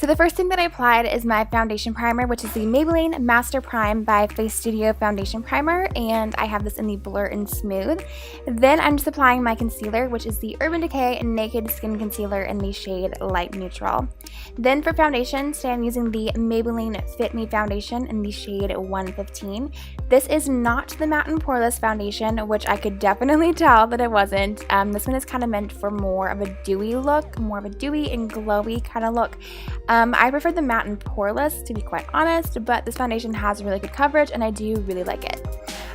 So the first thing that I applied is my foundation primer, which is the Maybelline Master Prime by Face Studio Foundation Primer, and I have this in the Blur and Smooth. Then I'm just applying my concealer, which is the Urban Decay Naked Skin Concealer in the shade Light Neutral. Then for foundation, today I'm using the Maybelline Fit Me Foundation in the shade 115. This is not the Matte and Poreless foundation, which I could definitely tell that it wasn't. This one is kind of meant for more of a dewy look, more of a dewy and glowy kind of look. I prefer the Matte and Poreless, to be quite honest, but this foundation has really good coverage and I do really like it.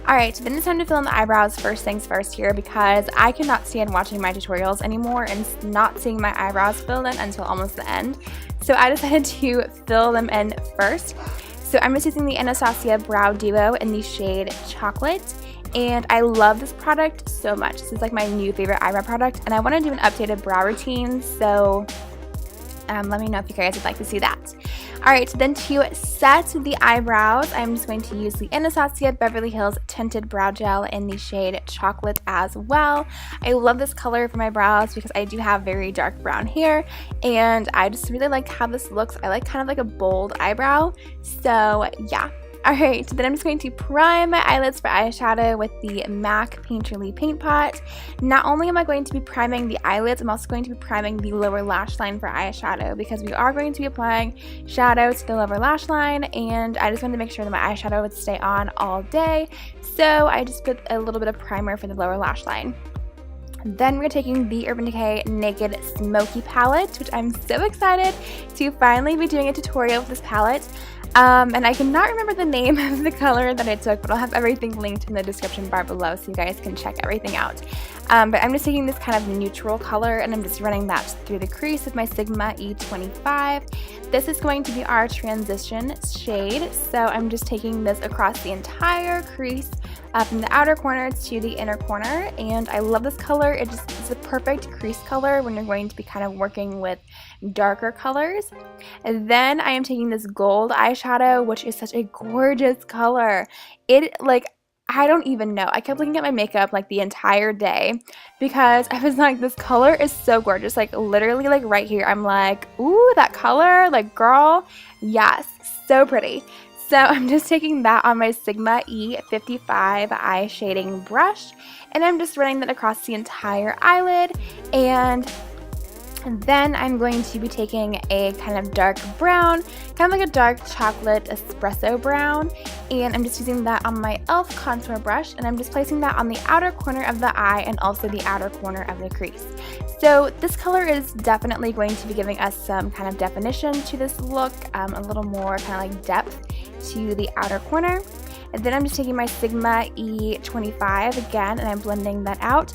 Alright, then it's time to fill in the eyebrows first things first here, because I cannot stand watching my tutorials anymore and not seeing my eyebrows filled in until almost the end. So I decided to fill them in first. So I'm just using the Anastasia Brow Duo in the shade Chocolate. And I love this product so much. This is like my new favorite eyebrow product, and I want to do an updated brow routine, so let me know if you guys would like to see that. Alright, so then to set the eyebrows, I'm just going to use the Anastasia Beverly Hills Tinted Brow Gel in the shade Chocolate as well. I love this color for my brows because I do have very dark brown hair, and I just really like how this looks. I like kind of like a bold eyebrow, so yeah. Alright, then I'm just going to prime my eyelids for eyeshadow with the MAC Painterly Paint Pot. Not only am I going to be priming the eyelids, I'm also going to be priming the lower lash line for eyeshadow, because we are going to be applying shadow to the lower lash line, and I just wanted to make sure that my eyeshadow would stay on all day, so I just put a little bit of primer for the lower lash line. Then we're taking the Urban Decay Naked Smoky palette, which I'm so excited to finally be doing a tutorial with this palette. And I cannot remember the name of the color that I took, but I'll have everything linked in the description bar below so you guys can check everything out. But I'm just taking this kind of neutral color and I'm just running that through the crease with my Sigma E25. This is going to be our transition shade, so I'm just taking this across the entire crease from the outer corner to the inner corner, and I love this color. It's a perfect crease color when you're going to be kind of working with darker colors. And then I am taking this gold eyeshadow, which is such a gorgeous color. I don't even know. I kept looking at my makeup like the entire day because I was like, this color is so gorgeous. Like literally like right here, I'm like, ooh, that color, like girl, yes, so pretty. So I'm just taking that on my Sigma E55 eye shading brush, and I'm just running that across the entire eyelid, and then I'm going to be taking a kind of dark brown, kind of like a dark chocolate espresso brown, and I'm just using that on my e.l.f. contour brush, and I'm just placing that on the outer corner of the eye and also the outer corner of the crease. So this color is definitely going to be giving us some kind of definition to this look, a little more kind of like depth to the outer corner. And then I'm just taking my Sigma E25 again, and I'm blending that out.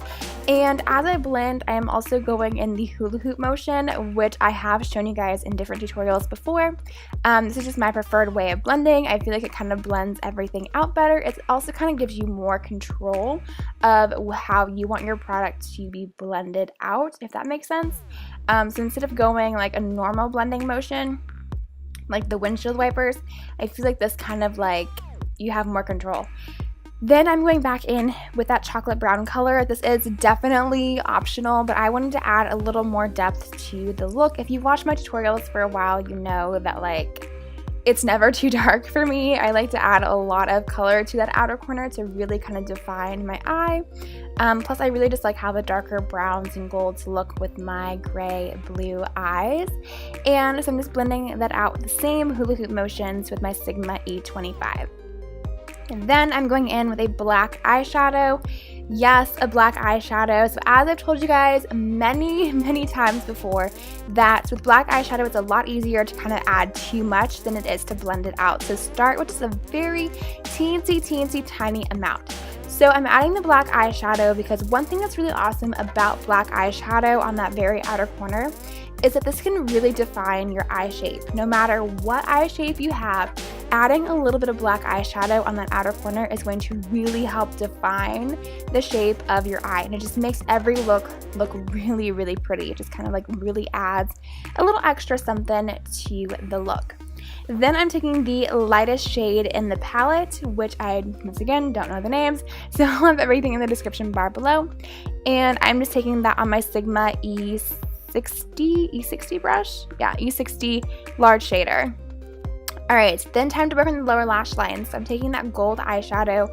And as I blend, I am also going in the hula hoop motion, which I have shown you guys in different tutorials before. This is just my preferred way of blending. I feel like it kind of blends everything out better. It also kind of gives you more control of how you want your product to be blended out, if that makes sense. So instead of going like a normal blending motion, like the windshield wipers, I feel like this kind of like you have more control. Then I'm going back in with that chocolate brown color. This is definitely optional, but I wanted to add a little more depth to the look. If you've watched my tutorials for a while, you know that like it's never too dark for me. I like to add a lot of color to that outer corner to really kind of define my eye. Plus I really just like how the darker browns and golds look with my gray blue eyes. And so I'm just blending that out with the same hula hoop motions with my Sigma E25. And then I'm going in with a black eyeshadow. Yes, a black eyeshadow. So as I've told you guys many times before, that with black eyeshadow it's a lot easier to kind of add too much than it is to blend it out. So start with just a very teensy tiny amount. So I'm adding the black eyeshadow because one thing that's really awesome about black eyeshadow on that very outer corner is that this can really define your eye shape. No matter what eye shape you have, adding a little bit of black eyeshadow on that outer corner is going to really help define the shape of your eye, and it just makes every look really pretty. It just kind of like really adds a little extra something to the look. Then I'm taking the lightest shade in the palette, which I, once again, don't know the names, so I'll have everything in the description bar below. And I'm just taking that on my Sigma E6 E60 brush. Yeah, E60 large shader. Alright, then time to work on the lower lash line. So I'm taking that gold eyeshadow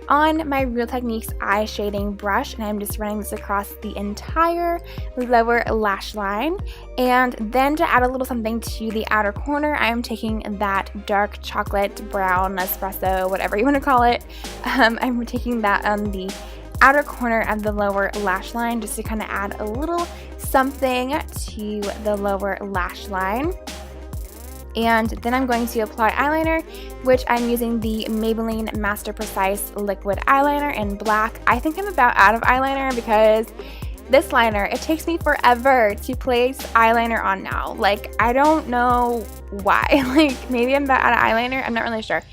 on my Real Techniques eye shading brush, and I'm just running this across the entire lower lash line. And then to add a little something to the outer corner, I am taking that dark chocolate brown espresso, whatever you want to call it. I'm taking that on the outer corner of the lower lash line just to kind of add a little something to the lower lash line. And then I'm going to apply eyeliner, which I'm using the Maybelline Master Precise Liquid Eyeliner in black. I think I'm about out of eyeliner because this liner, it takes me forever to place eyeliner on now. Like, I don't know why. Like, maybe I'm about out of eyeliner. I'm not really sure.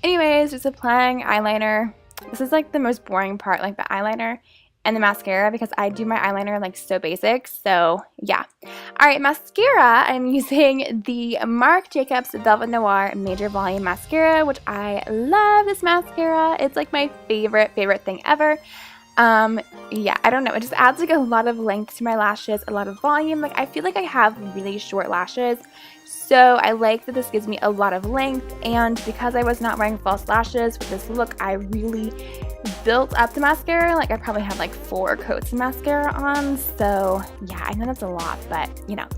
Anyways, just applying eyeliner. This is like the most boring part, like the eyeliner and the mascara, because I do my eyeliner like so basic. So yeah. Alright, mascara. I'm using the Marc Jacobs Velvet Noir Major Volume Mascara, which I love this mascara. It's like my favorite thing ever. Yeah, I don't know. It just adds like a lot of length to my lashes, a lot of volume. Like, I feel like I have really short lashes. So I like that this gives me a lot of length, and because I was not wearing false lashes with this look, I really built up the mascara. Like, I probably had like 4 coats of mascara on, so yeah, I know that's a lot, but you know.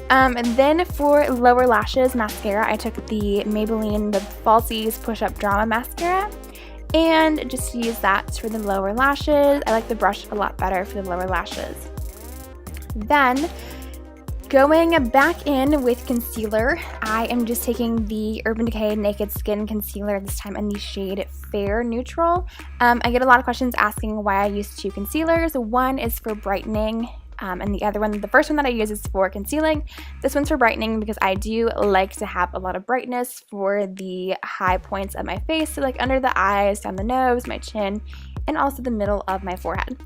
And then for lower lashes mascara, I took the Maybelline the Falsies Push Up Drama Mascara and just use that for the lower lashes. I like the brush a lot better for the lower lashes. Then going back in with concealer, I am just taking the Urban Decay Naked Skin Concealer, this time in the shade Fair Neutral. I get a lot of questions asking why I use 2 concealers. One is for brightening, and the other one, the first one that I use is for concealing. This one's for brightening because I do like to have a lot of brightness for the high points of my face, so like under the eyes, down the nose, my chin, and also the middle of my forehead.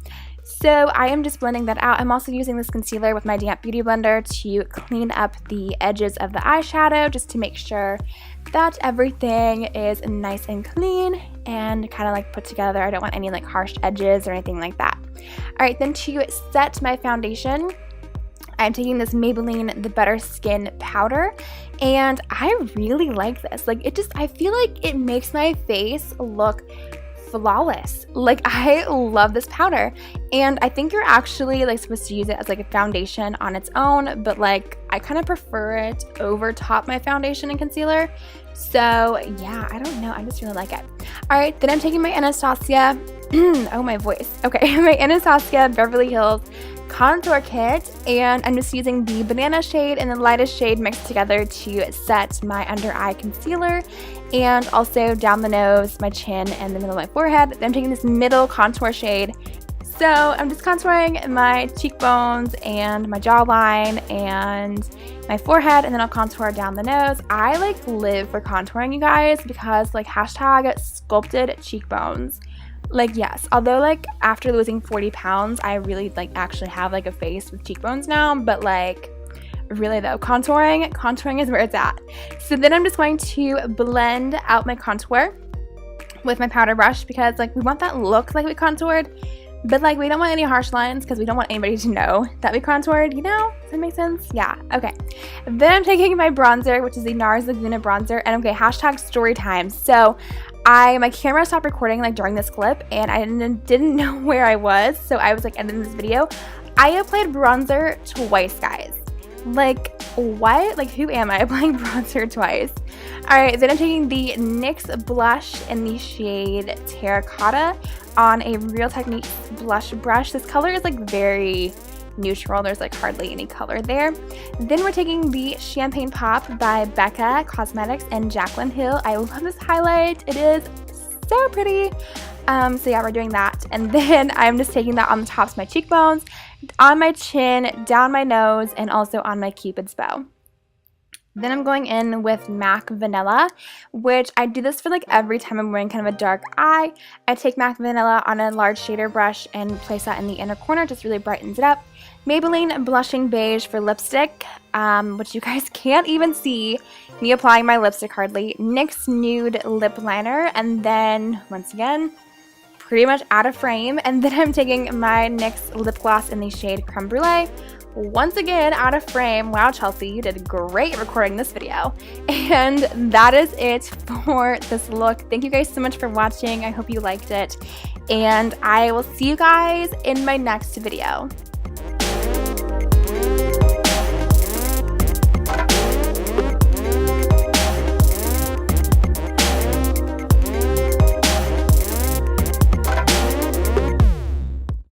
So I am just blending that out. I'm also using this concealer with my damp beauty blender to clean up the edges of the eyeshadow, just to make sure that everything is nice and clean and kind of like put together. I don't want any like harsh edges or anything like that. All right, then to set my foundation, I'm taking this Maybelline the Better Skin powder, and I really like this. Like, I feel like it makes my face look flawless. Like, I love this powder, and I think you're actually like supposed to use it as like a foundation on its own, but like I kind of prefer it over top my foundation and concealer. So yeah, I don't know, I just really like it. All right, then I'm taking my Anastasia oh, my voice. Okay, my Anastasia Beverly Hills contour kit, and I'm just using the banana shade and the lightest shade mixed together to set my under eye concealer, and also down the nose, my chin, and the middle of my forehead. Then I'm taking this middle contour shade. So I'm just contouring my cheekbones and my jawline and my forehead, and then I'll contour down the nose. I like live for contouring, you guys, because like hashtag sculpted cheekbones. Like, yes, although like after losing 40 pounds, I really like actually have like a face with cheekbones now, but like really though, contouring is where it's at. So then I'm just going to blend out my contour with my powder brush, because like we want that look like we contoured, but like we don't want any harsh lines because we don't want anybody to know that we contoured, you know? Does that make sense? Yeah, okay. Then I'm taking my bronzer, which is the NARS Laguna bronzer, and okay, hashtag story time. So my camera stopped recording like during this clip, and I didn't know where I was, so I was like editing this video. I applied bronzer twice, guys. Like, what? Like, who am I applying bronzer twice? Alright, then I'm taking the NYX blush in the shade Terra Cotta on a Real Techniques blush brush. This color is like very neutral. There's like hardly any color there. Then we're taking the Champagne Pop by Becca Cosmetics and Jaclyn Hill. I love this highlight. It is so pretty. So yeah, we're doing that. And then I'm just taking that on the tops of my cheekbones, on my chin, down my nose, and also on my Cupid's bow. Then I'm going in with MAC Vanilla, which I do this for like every time I'm wearing kind of a dark eye. I take MAC Vanilla on a large shader brush and place that in the inner corner, just really brightens it up. Maybelline Blushing Beige for lipstick, which you guys can't even see me applying my lipstick hardly. NYX Nude Lip Liner, and then once again, pretty much out of frame. And then I'm taking my NYX lip gloss in the shade Creme Brulee once again out of frame. Wow, Chelsea, you did great recording this video. And that is it for this look. Thank you guys so much for watching. I hope you liked it. And I will see you guys in my next video.